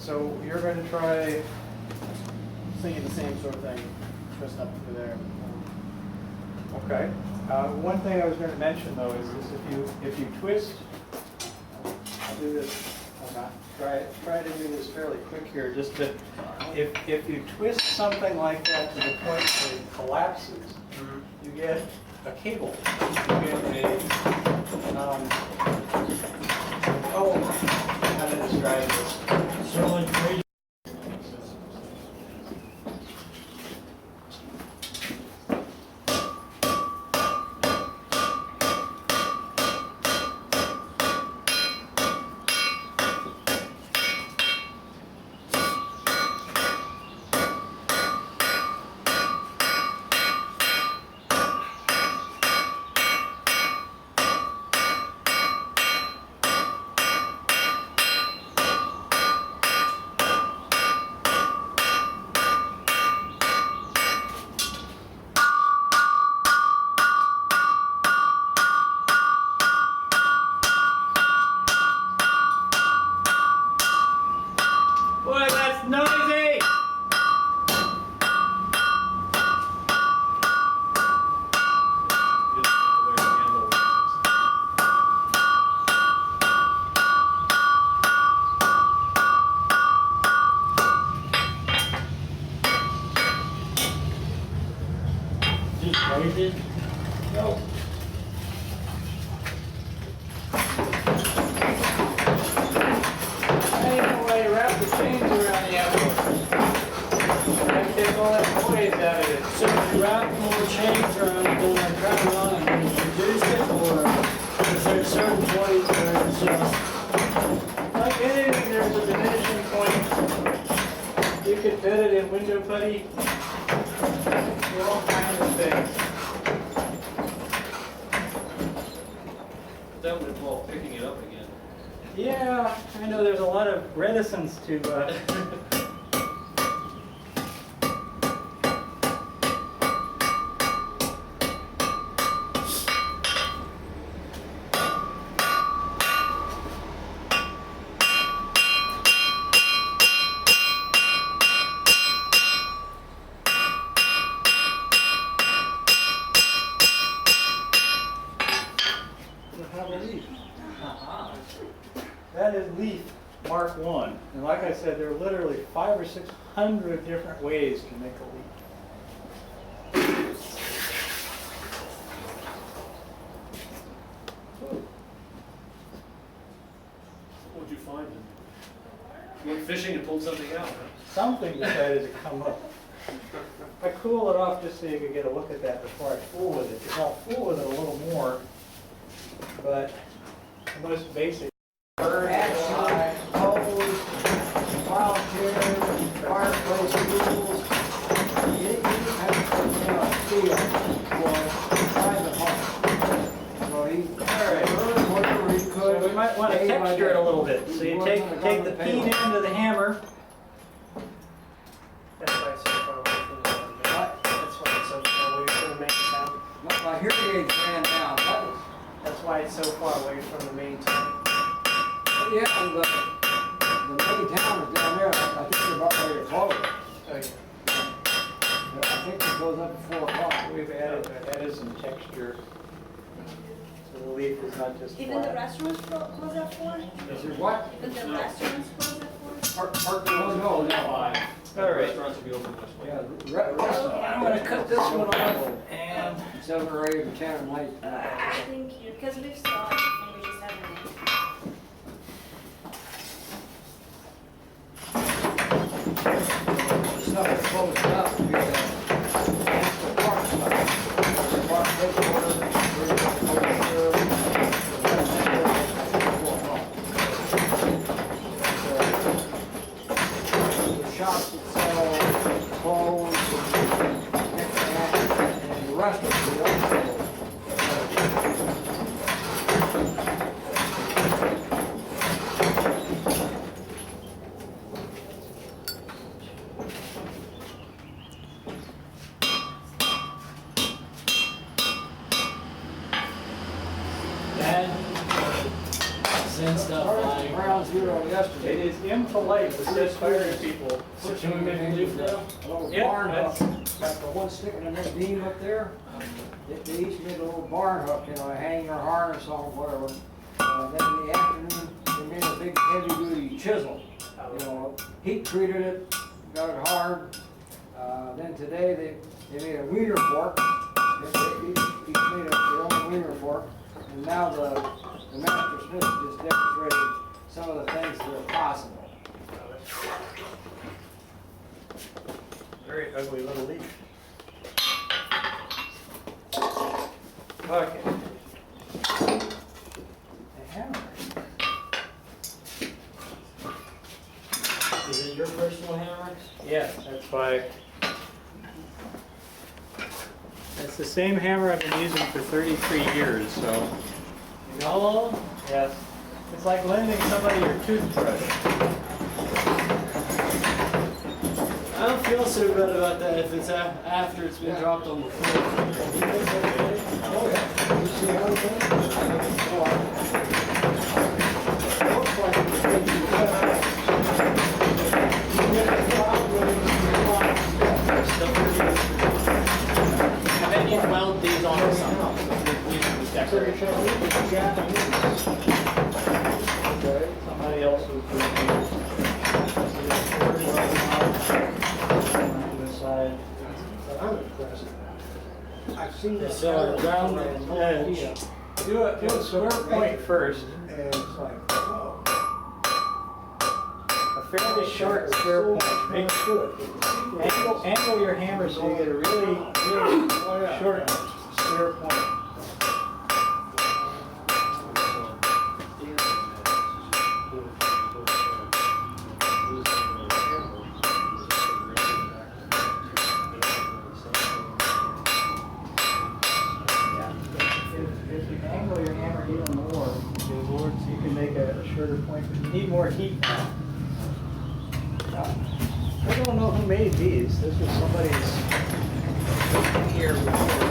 So you're going to try singing the same sort of thing, twist up through there. Okay. One thing I was going to mention though is if you twist, I'll do this. Try to do this fairly quick here. Just that if you twist something like that to the point where it collapses, you get a cable. You get a how to describe this? So like crazy. Boy, that's noisy! Just raise it? No. Wrap the chains around the apple. Try to take all that noise out of it. So if you wrap more chains around it, then I grab it on and reduce it, or is there certain point where it's just... Like anything, there's a diminishing point. You could fit it in window putty. Do all kinds of things. That would involve picking it up again. Yeah, I know there's a lot of reticence to That is leaf Mark 1. And like I said, there are literally 500 or 600 different ways to make a leaf. What'd you find? You went fishing and pulled something out, huh? Something decided to come up. I cool it off just so you could get a look at that before I fool with it. Because I'll fool with it a little more. But the most basic. Action, hose, wild chairs, fireplace tools. You have to steel for private home. So So we might want to texture it a little bit. So you take the peen end of the hammer. That's why it's so far away from the main. That's why it's so far away from the main town. My hearing aids ran down. That's why it's so far away from the main town. Yeah, the main town is down there. I think they're about ready to close it. Okay. I think it goes up at 4 o'clock. We've added some texture. So the leaf is not just Even the flat. restaurants close at 4? Is there what? Even the restaurants close at 4? No. All right. Restaurants will be open much later. Yeah, I'm gonna cut this one off and 7 or 8 or 10 at night. I think because we've started and we just haven't. The stuff is closed up. It's the park stuff. The park headquarters, the shops that sell clothes and the rest of it, we don't sell. Send stuff flying. ground zero It yesterday. is impolite to set fire to people. Should we make a leaf now? A little Yeah, barn hook, that's- got the one sticking in that beam up there. They each made a little barn hook, you know, hang your harness on, whatever. Then in the afternoon, they made a big heavy duty chisel. You know, heat treated it, got it hard. Then today, they made a wiener fork. They each made their own wiener fork. And now the master smith just demonstrated some of the things that are possible. Very ugly little leaf. Okay. The hammer. Is it your personal hammer? Yes, that's why. It's the same hammer I've been using for 33 years, so. You know how long? Yes. It's like lending somebody your toothbrush. I don't feel so good about that if it's after it's been dropped on the floor. Oh, yeah. You see how it's done? Looks like it's been And then you mount these on something. Okay. Somebody else was doing it. To the side. I'm impressed. I've seen this. So around the edge. Do a square point first. And it's like, oh. A fairly short square point. Make angle your hammer so you get a really short square point. If you angle your hammer even more, you can make a shorter point, but you need more heat now. I don't know who made these. This was somebody's here before.